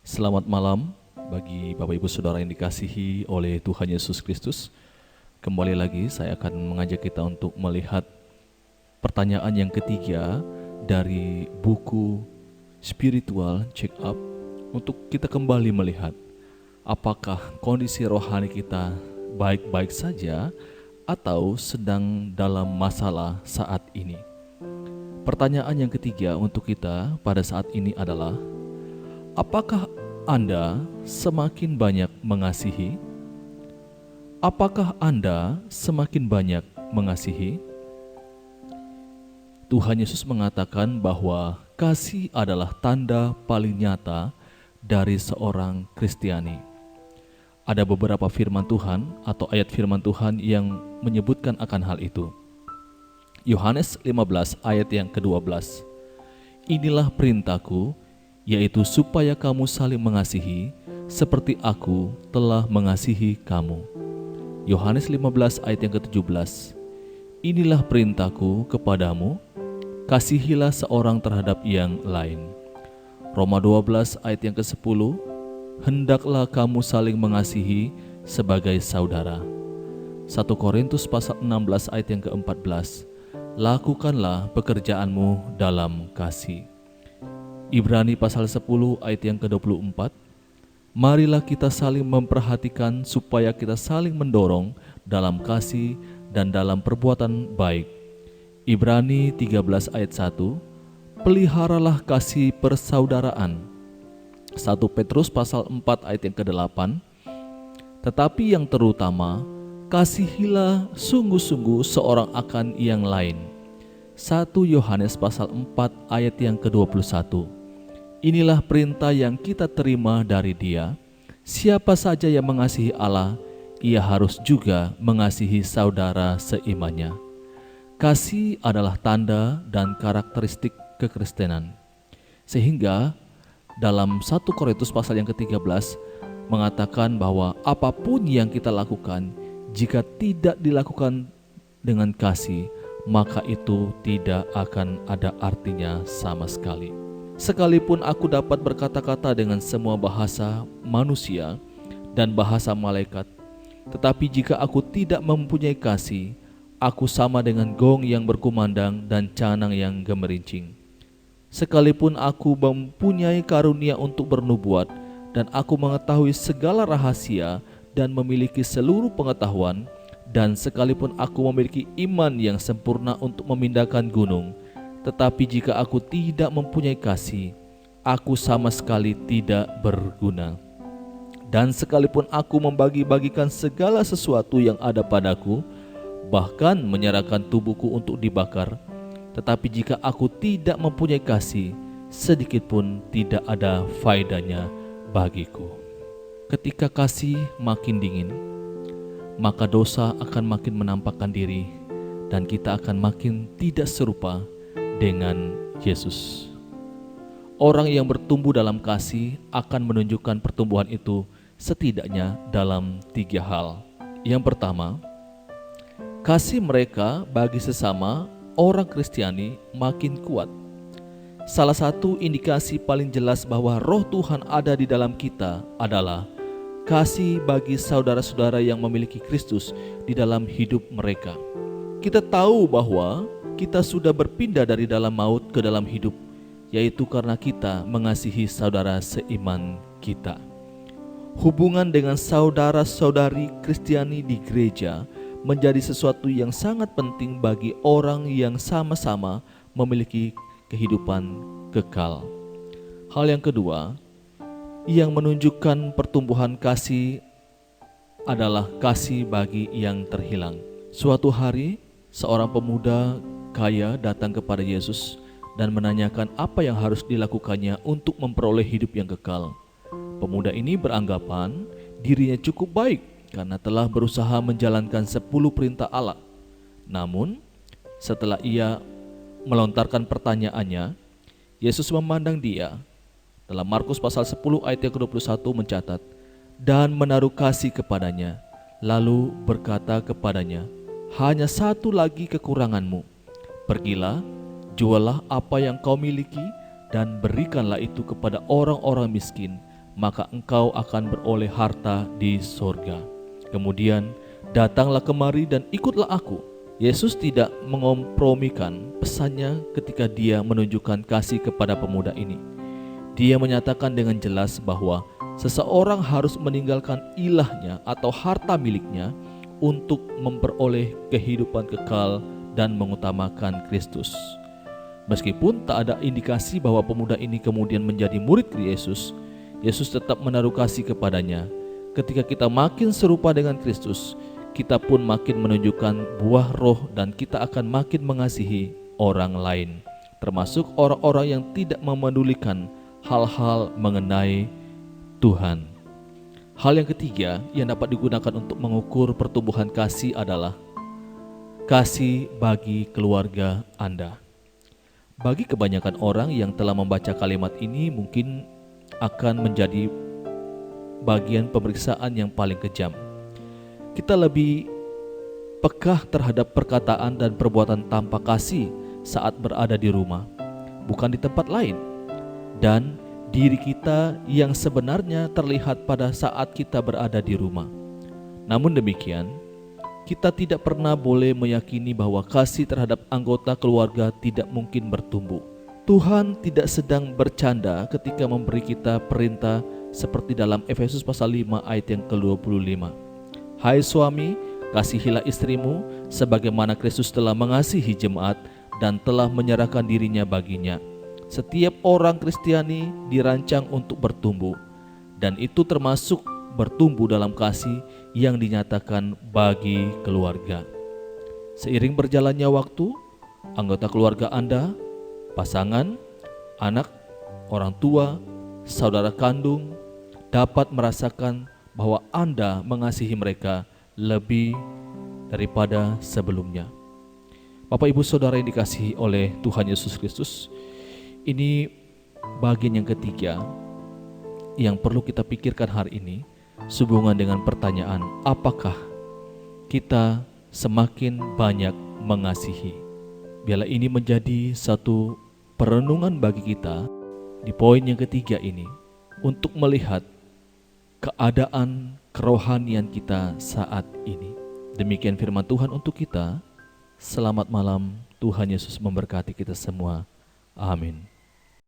Selamat malam bagi Bapak Ibu Saudara yang dikasihi oleh Tuhan Yesus Kristus. Kembali lagi saya akan mengajak kita untuk melihat pertanyaan yang ketiga dari buku Spiritual Check Up, untuk kita kembali melihat apakah kondisi rohani kita baik-baik saja atau sedang dalam masalah saat ini. Pertanyaan yang ketiga untuk kita pada saat ini adalah, apakah Anda semakin banyak mengasihi? Apakah Anda semakin banyak mengasihi? Tuhan Yesus mengatakan bahwa kasih adalah tanda paling nyata dari seorang Kristiani. Ada beberapa firman Tuhan atau ayat firman Tuhan yang menyebutkan akan hal itu. Yohanes 15 ayat yang ke-12. Inilah perintahku, yaitu supaya kamu saling mengasihi seperti aku telah mengasihi kamu. Yohanes 15 ayat yang ke-17. Inilah perintahku kepadamu, kasihilah seorang terhadap yang lain. Roma 12 ayat yang ke-10. Hendaklah kamu saling mengasihi sebagai saudara. 1 Korintus pasal 16 ayat yang ke-14. Lakukanlah pekerjaanmu dalam kasih. Ibrani pasal 10 ayat yang ke-24. Marilah kita saling memperhatikan supaya kita saling mendorong dalam kasih dan dalam perbuatan baik. Ibrani 13 ayat 1. Peliharalah kasih persaudaraan. 1 Petrus pasal 4 ayat yang ke-8. Tetapi yang terutama, kasihilah sungguh-sungguh seorang akan yang lain. 1 Yohanes pasal 4 ayat yang ke-21. Inilah perintah yang kita terima dari Dia. Siapa saja yang mengasihi Allah, ia harus juga mengasihi saudara seimannya. Kasih adalah tanda dan karakteristik kekristenan. Sehingga dalam 1 Korintus pasal yang ke-13 mengatakan bahwa apapun yang kita lakukan, jika tidak dilakukan dengan kasih, maka itu tidak akan ada artinya sama sekali. Sekalipun aku dapat berkata-kata dengan semua bahasa manusia dan bahasa malaikat, tetapi jika aku tidak mempunyai kasih, aku sama dengan gong yang berkumandang dan canang yang gemerincing. Sekalipun aku mempunyai karunia untuk bernubuat, dan aku mengetahui segala rahasia dan memiliki seluruh pengetahuan, dan sekalipun aku memiliki iman yang sempurna untuk memindahkan gunung, tetapi jika aku tidak mempunyai kasih, aku sama sekali tidak berguna. Dan sekalipun aku membagi-bagikan segala sesuatu yang ada padaku, bahkan menyerahkan tubuhku untuk dibakar, tetapi jika aku tidak mempunyai kasih, sedikit pun tidak ada faedahnya bagiku. Ketika kasih makin dingin, maka dosa akan makin menampakkan diri dan kita akan makin tidak serupa dengan Yesus. Orang yang bertumbuh dalam kasih akan menunjukkan pertumbuhan itu setidaknya dalam 3 hal. Yang pertama, kasih mereka bagi sesama orang Kristiani makin kuat. Salah satu indikasi paling jelas bahwa roh Tuhan ada di dalam kita adalah kasih bagi saudara-saudara yang memiliki Kristus di dalam hidup mereka. Kita tahu bahwa kita sudah berpindah dari dalam maut ke dalam hidup, yaitu karena kita mengasihi saudara seiman kita. Hubungan dengan saudara-saudari Kristiani di gereja menjadi sesuatu yang sangat penting bagi orang yang sama-sama memiliki kehidupan kekal. Hal yang kedua yang menunjukkan pertumbuhan kasih adalah kasih bagi yang terhilang. Suatu hari, seorang pemuda kaya datang kepada Yesus dan menanyakan apa yang harus dilakukannya untuk memperoleh hidup yang kekal. Pemuda ini beranggapan dirinya cukup baik karena telah berusaha menjalankan 10 perintah Allah. Namun, setelah ia melontarkan pertanyaannya, Yesus memandang dia. Dalam Markus pasal 10 ayat yang ke-21 mencatat, dan menaruh kasih kepadanya, lalu berkata kepadanya, hanya satu lagi kekuranganmu. Pergilah, jualah apa yang kau miliki, dan berikanlah itu kepada orang-orang miskin, maka engkau akan beroleh harta di sorga. Kemudian datanglah kemari dan ikutlah aku. Yesus tidak mengompromikan pesannya ketika dia menunjukkan kasih kepada pemuda ini. Dia menyatakan dengan jelas bahwa seseorang harus meninggalkan ilahnya atau harta miliknya untuk memperoleh kehidupan kekal dan mengutamakan Kristus. Meskipun tak ada indikasi bahwa pemuda ini kemudian menjadi murid Yesus, Yesus tetap menaruh kasih kepadanya. Ketika kita makin serupa dengan Kristus, kita pun makin menunjukkan buah roh dan kita akan makin mengasihi orang lain, termasuk orang-orang yang tidak memedulikan hal-hal mengenai Tuhan. Hal yang ketiga yang dapat digunakan untuk mengukur pertumbuhan kasih adalah kasih bagi keluarga Anda. Bagi kebanyakan orang yang telah membaca kalimat ini mungkin akan menjadi bagian pemeriksaan yang paling kejam. Kita lebih peka terhadap perkataan dan perbuatan tanpa kasih saat berada di rumah, bukan di tempat lain. Dan diri kita yang sebenarnya terlihat pada saat kita berada di rumah. Namun demikian, kita tidak pernah boleh meyakini bahwa kasih terhadap anggota keluarga tidak mungkin bertumbuh. Tuhan tidak sedang bercanda ketika memberi kita perintah seperti dalam Efesus pasal 5 ayat yang ke-25. Hai suami, kasihilah istrimu sebagaimana Kristus telah mengasihi jemaat dan telah menyerahkan dirinya baginya. Setiap orang Kristiani dirancang untuk bertumbuh, dan itu termasuk bertumbuh dalam kasih yang dinyatakan bagi keluarga. Seiring berjalannya waktu, anggota keluarga Anda, pasangan, anak, orang tua, saudara kandung dapat merasakan bahwa Anda mengasihi mereka lebih daripada sebelumnya. Bapak Ibu Saudara yang dikasihi oleh Tuhan Yesus Kristus, ini bagian yang ketiga yang perlu kita pikirkan hari ini sehubungan dengan pertanyaan, apakah kita semakin banyak mengasihi? Biarlah ini menjadi satu perenungan bagi kita di poin yang ketiga ini untuk melihat keadaan kerohanian kita saat ini. Demikian firman Tuhan untuk kita. Selamat malam, Tuhan Yesus memberkati kita semua. Amin.